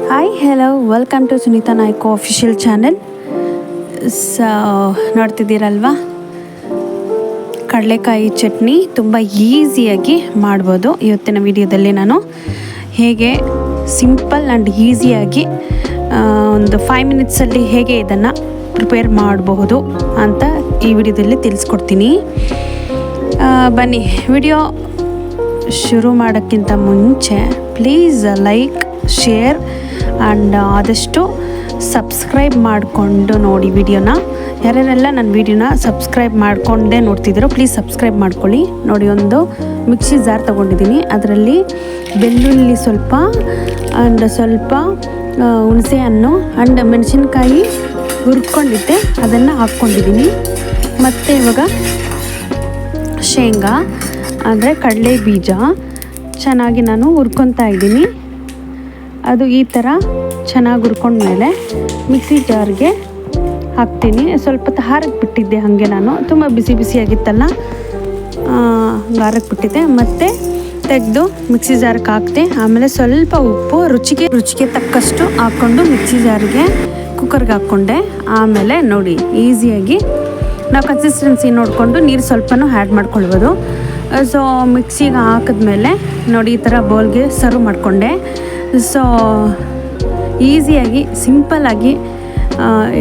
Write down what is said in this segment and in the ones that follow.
Hi hello welcome to Sunita Naik official channel. ನೋಡ್ತಿದ್ದೀರಲ್ವಾ, ಕಡಲೆಕಾಯಿ ಚಟ್ನಿ ತುಂಬ ಈಸಿಯಾಗಿ ಮಾಡ್ಬೋದು. ಇವತ್ತಿನ ವಿಡಿಯೋದಲ್ಲಿ ನಾನು ಹೇಗೆ ಸಿಂಪಲ್ ಆ್ಯಂಡ್ ಈಸಿಯಾಗಿ ಒಂದು 5 ಮಿನಿಟ್ಸಲ್ಲಿ ಹೇಗೆ ಇದನ್ನು ಪ್ರಿಪೇರ್ ಮಾಡಬಹುದು ಅಂತ ಈ ವಿಡಿಯೋದಲ್ಲಿ ತಿಳಿಸ್ಕೊಡ್ತೀನಿ. ಬನ್ನಿ, ವಿಡಿಯೋ ಶುರು ಮಾಡೋಕ್ಕಿಂತ ಮುಂಚೆ ಪ್ಲೀಸ್ ಲೈಕ್, ಶೇರ್ ಆ್ಯಂಡ್ ಆದಷ್ಟು ಸಬ್ಸ್ಕ್ರೈಬ್ ಮಾಡಿಕೊಂಡು ನೋಡಿ ವಿಡಿಯೋನ. ಯಾರ್ಯಾರೆಲ್ಲ ನನ್ನ ವಿಡಿಯೋನ ಸಬ್ಸ್ಕ್ರೈಬ್ ಮಾಡಿಕೊಂಡೇ ನೋಡ್ತಿದ್ದೀರೋ ಪ್ಲೀಸ್ ಸಬ್ಸ್ಕ್ರೈಬ್ ಮಾಡ್ಕೊಳ್ಳಿ. ನೋಡಿ, ಒಂದು ಮಿಕ್ಸಿ ಜಾರ್ ತೊಗೊಂಡಿದ್ದೀನಿ. ಅದರಲ್ಲಿ ಬೆಳ್ಳುಳ್ಳಿ ಸ್ವಲ್ಪ ಆ್ಯಂಡ್ ಸ್ವಲ್ಪ ಹುಣಸೆ ಹಣ್ಣು ಆ್ಯಂಡ್ ಮೆಣಸಿನ್ಕಾಯಿ ಹುರ್ಕೊಂಡಿದ್ದೆ, ಅದನ್ನು ಹಾಕ್ಕೊಂಡಿದ್ದೀನಿ. ಮತ್ತು ಇವಾಗ ಶೇಂಗಾ ಅಂದರೆ ಕಡಲೆ ಬೀಜ ಚೆನ್ನಾಗಿ ನಾನು ಹುರ್ಕೊತಾ ಇದ್ದೀನಿ. ಅದು ಈ ಥರ ಚೆನ್ನಾಗಿ ಹುರ್ಕೊಂಡ್ಮೇಲೆ ಮಿಕ್ಸಿ ಜಾರ್ಗೆ ಹಾಕ್ತೀನಿ. ಸ್ವಲ್ಪ ಹಾರಕ್ಕೆ ಬಿಟ್ಟಿದ್ದೆ ಹಾಗೆ, ನಾನು ತುಂಬ ಬಿಸಿ ಬಿಸಿಯಾಗಿತ್ತಲ್ಲ, ಹಾರಕ್ಕೆ ಬಿಟ್ಟಿದ್ದೆ. ಮತ್ತು ತೆಗೆದು ಮಿಕ್ಸಿ ಜಾರ್ಗೆ ಹಾಕ್ತೆ. ಆಮೇಲೆ ಸ್ವಲ್ಪ ಉಪ್ಪು ರುಚಿಗೆ ತಕ್ಕಷ್ಟು ಹಾಕ್ಕೊಂಡು ಮಿಕ್ಸಿ ಜಾರ್ಗೆ ಕುಕ್ಕರ್ಗೆ ಹಾಕ್ಕೊಂಡೆ. ಆಮೇಲೆ ನೋಡಿ, ಈಸಿಯಾಗಿ ನಾವು ಕನ್ಸಿಸ್ಟೆನ್ಸಿ ನೋಡಿಕೊಂಡು ನೀರು ಸ್ವಲ್ಪನೂ ಆ್ಯಡ್ ಮಾಡ್ಕೊಳ್ಬೋದು. ಸೊ ಮಿಕ್ಸಿಗೆ ಹಾಕಿದ್ಮೇಲೆ ನೋಡಿ, ಈ ಥರ ಬೌಲ್ಗೆ ಸರ್ವ್ ಮಾಡಿಕೊಂಡೆ. ಸೊ ಈಸಿಯಾಗಿ ಸಿಂಪಲ್ಲಾಗಿ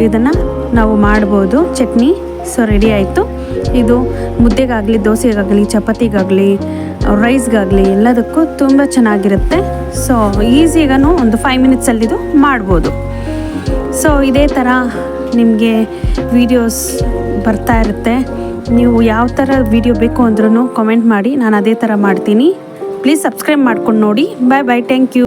ಇದನ್ನು ನಾವು ಮಾಡ್ಬೋದು ಚಟ್ನಿ. ಸೊ ರೆಡಿ ಆಯಿತು. ಇದು ಮುದ್ದೆಗಾಗಲಿ, ದೋಸೆಗಾಗಲಿ, ಚಪಾತಿಗಾಗಲಿ, ರೈಸ್ಗಾಗಲಿ ಎಲ್ಲದಕ್ಕೂ ತುಂಬ ಚೆನ್ನಾಗಿರುತ್ತೆ. ಸೊ ಈಸಿಯಾಗೂ ಒಂದು 5 ಮಿನಿಟ್ಸಲ್ಲಿದು ಮಾಡ್ಬೋದು. ಸೊ ಇದೇ ಥರ ನಿಮಗೆ ವೀಡಿಯೋಸ್ ಬರ್ತಾ ಇರುತ್ತೆ. ನೀವು ಯಾವ ಥರ ವೀಡಿಯೋ ಬೇಕು ಅಂದ್ರೂ ಕಾಮೆಂಟ್ ಮಾಡಿ, ನಾನು ಅದೇ ಥರ ಮಾಡ್ತೀನಿ. ಪ್ಲೀಸ್ ಸಬ್ಸ್ಕ್ರೈಬ್ ಮಾಡ್ಕೊಂಡು ನೋಡಿ. ಬಾಯ್ ಬಾಯ್, ಥ್ಯಾಂಕ್ ಯು.